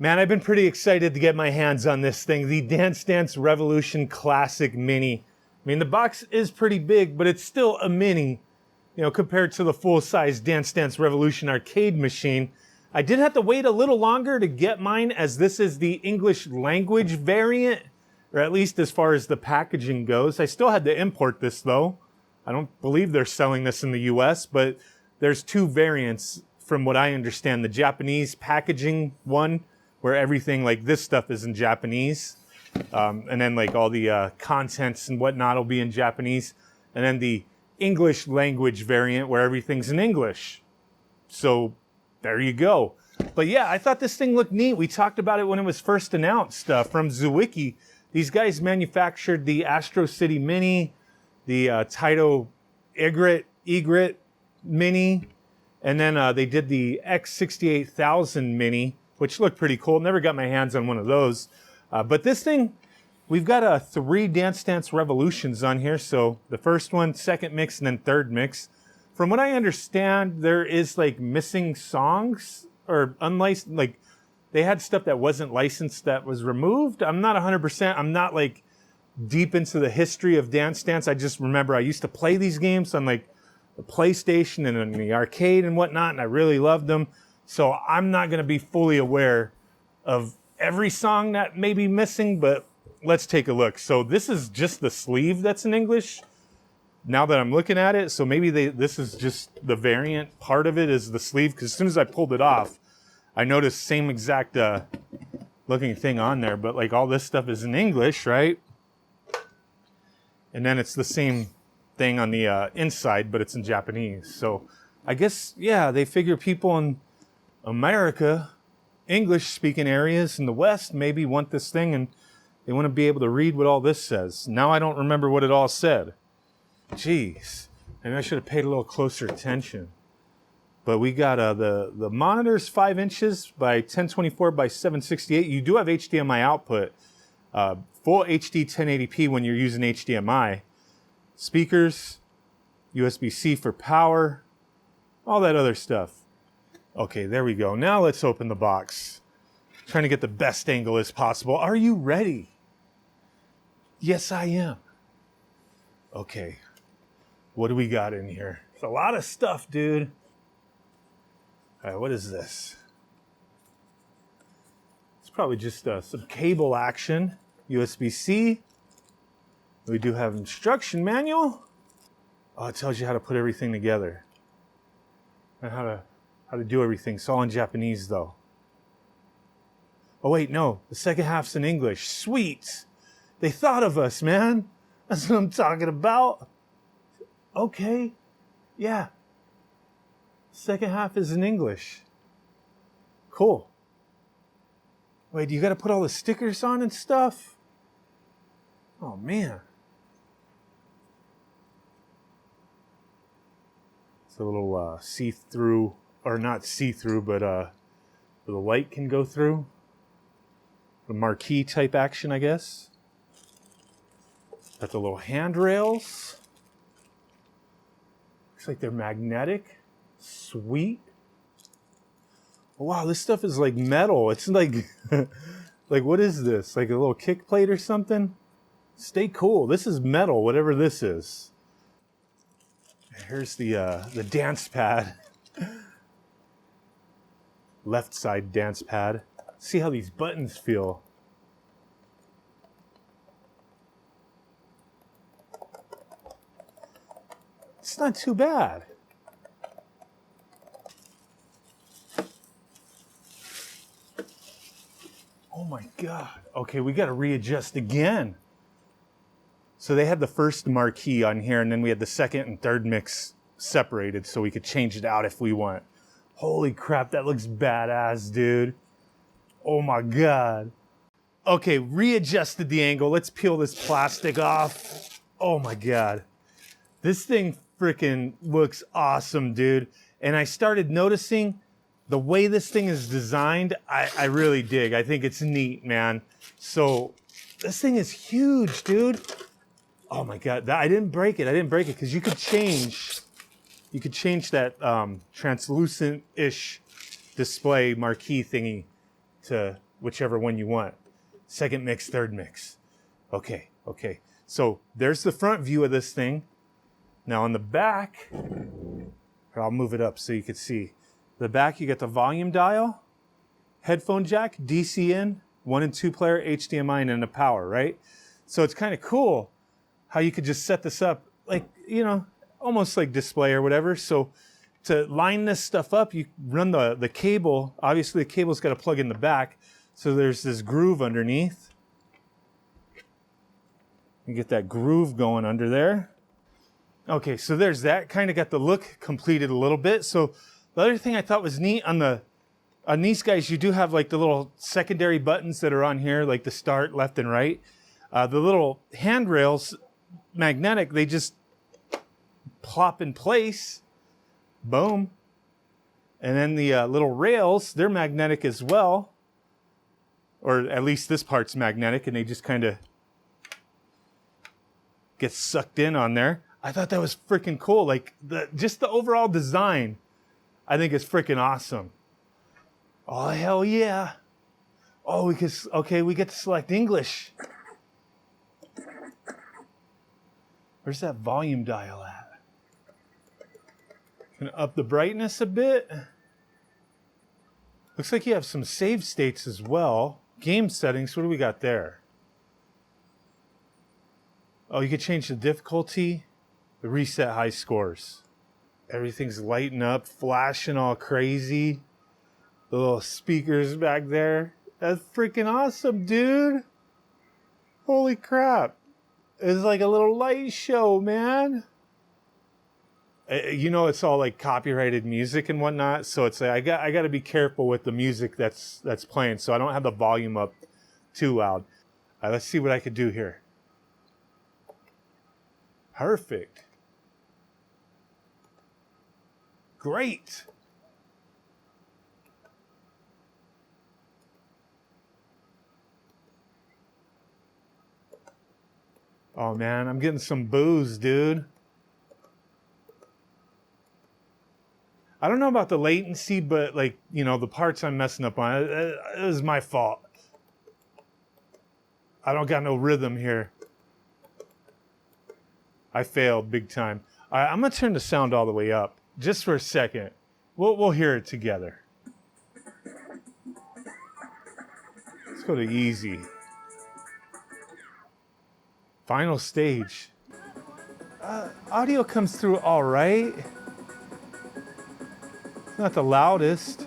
Man, I've been pretty excited to get my hands on this thing, the Dance Dance Revolution Classic Mini. I mean, the box is pretty big, but it's still a mini, you know, compared to the full-size Dance Dance Revolution arcade machine. I did have to wait a little longer to get mine, as this is the English language variant, or at least as far as the packaging goes. I still had to import this, though. I don't believe they're selling this in the US, but there's two variants from what I understand. The Japanese packaging one, where everything like this stuff is in Japanese. And then like all the contents and whatnot will be in Japanese. And then the English language variant where everything's in English. So there you go. But yeah, I thought this thing looked neat. We talked about it when it was first announced from Zwicky. These guys manufactured the Astro City Mini, the Taito Egret Mini, and then they did the X68000 Mini, which looked pretty cool. Never got my hands on one of those. But this thing, we've got 3 Dance Dance Revolutions on here. So the first one, second mix, and then third mix. From what I understand, there is like missing songs or unlicensed, like they had stuff that wasn't licensed that was removed. I'm not 100%. I'm not like deep into the history of Dance Dance. I just remember I used to play these games on like the PlayStation and in the arcade and whatnot, and I really loved them. So I'm not going to be fully aware of every song that may be missing, but let's take a look. So this is just the sleeve that's in English, now that I'm looking at it. So maybe this is just the variant part of it is the sleeve, because as soon as I pulled it off, I noticed same exact looking thing on there, but like all this stuff is in English, right? And then it's the same thing on the inside, but it's in Japanese. So I guess, yeah, they figure people in America, English-speaking areas in the West maybe want this thing, and they want to be able to read what all this says. Now I don't remember what it all said. Jeez, maybe I should have paid a little closer attention. But we got the monitor's 5 inches by 1024 by 768. You do have HDMI output, full HD 1080p when you're using HDMI. Speakers, USB-C for power, all that other stuff. Okay, there we go. Now let's open the box. Trying to get the best angle as possible. Are you ready? Yes, I am. Okay. What do we got in here? It's a lot of stuff, dude. All right, what is this? It's probably just some cable action. USB-C. We do have instruction manual. Oh, it tells you how to put everything together. And how to do everything. It's all in Japanese, though. Oh, wait, no. The second half's in English. Sweet. They thought of us, man. That's what I'm talking about. Okay. Yeah. Second half is in English. Cool. Wait, you got to put all the stickers on and stuff? Oh, man. It's a little see-through, or not see-through, but where the light can go through. The marquee type action, I guess. Got the little handrails. Looks like they're magnetic. Sweet. Oh, wow, this stuff is like metal. It's like, like what is this? Like a little kick plate or something? Stay cool. This is metal, whatever this is. Here's the dance pad. Left side dance pad. See how these buttons feel. It's not too bad. Oh my God. Okay, we got to readjust again. So they had the first marquee on here, and then we had the second and third mix separated so we could change it out if we want. Holy crap, that looks badass, dude. Oh my God. Okay, readjusted the angle. Let's peel this plastic off. Oh my God. This thing freaking looks awesome, dude. And I started noticing the way this thing is designed, I really dig. I think it's neat, man. So this thing is huge, dude. Oh my God, I didn't break it. I didn't break it because you could change that translucent-ish display marquee thingy to whichever one you want. Second mix, third mix. Okay. So there's the front view of this thing. Now on the back, I'll move it up so you can see. The back, you get the volume dial, headphone jack, DC in, 1 and 2 player, HDMI, and then the power, right? So it's kind of cool how you could just set this up like, you know, almost like display or whatever. So to line this stuff up, you run the cable. Obviously, the cable's got to plug in the back. So there's this groove underneath. You get that groove going under there. Okay, so there's that. Kind of got the look completed a little bit. So the other thing I thought was neat on these guys, you do have like the little secondary buttons that are on here, like the start, left and right. The little handrails, magnetic, they just plop in place. Boom. And then the little rails, they're magnetic as well. Or at least this part's magnetic, and they just kind of get sucked in on there. I thought that was freaking cool. Like, just the overall design, I think is freaking awesome. Oh, hell yeah. Oh, we get to select English. Where's that volume dial at? Gonna up the brightness a bit. Looks like you have some save states as well. Game settings, what do we got there? Oh, you could change the difficulty, the reset high scores. Everything's lighting up, flashing all crazy. The little speakers back there. That's freaking awesome, dude. Holy crap. It's like a little light show, man. You know, it's all like copyrighted music and whatnot, so it's like I got to be careful with the music that's playing, so I don't have the volume up too loud. All right, let's see what I could do here. Perfect. Great. Oh man, I'm getting some booze, dude. I don't know about the latency, but like, you know, the parts I'm messing up on, it was my fault. I don't got no rhythm here. I failed big time. All right, I'm gonna turn the sound all the way up just for a second. We'll hear it together. Let's go to easy. Final stage. Audio comes through all right. Not the loudest.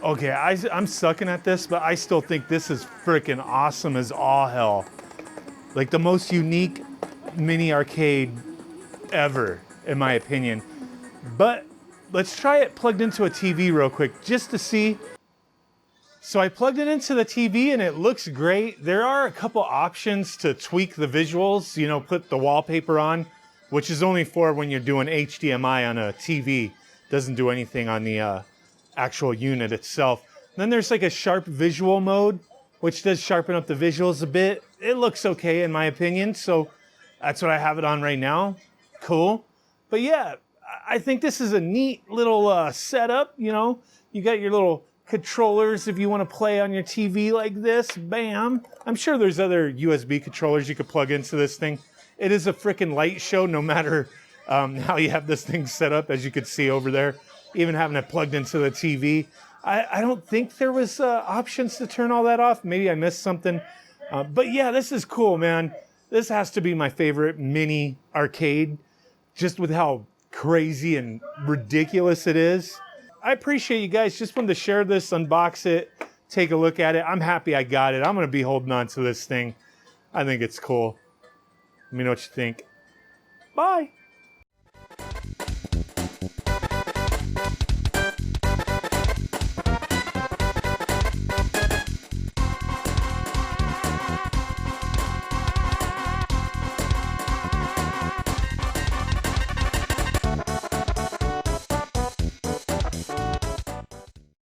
Okay, I'm sucking at this, but I still think this is freaking awesome as all hell. Like the most unique mini arcade ever, in my opinion. But let's try it plugged into a TV real quick, just to see. So I plugged it into the TV and it looks great. There are a couple options to tweak the visuals, you know, put the wallpaper on, which is only for when you're doing HDMI on a TV. Doesn't do anything on the actual unit itself. Then there's like a sharp visual mode, which does sharpen up the visuals a bit. It looks okay in my opinion, so that's what I have it on right now. Cool. But yeah, I think this is a neat little setup, you know. You got your little controllers if you want to play on your TV like this. Bam. I'm sure there's other USB controllers you could plug into this thing. It is a freaking light show no matter how you have this thing set up, as you could see over there. Even having it plugged into the TV. I don't think there was options to turn all that off. Maybe I missed something. But yeah, this is cool, man. This has to be my favorite mini arcade, just with how crazy and ridiculous it is. I appreciate you guys. Just wanted to share this, unbox it, take a look at it. I'm happy I got it. I'm going to be holding on to this thing. I think it's cool. Let me know what you think. Bye.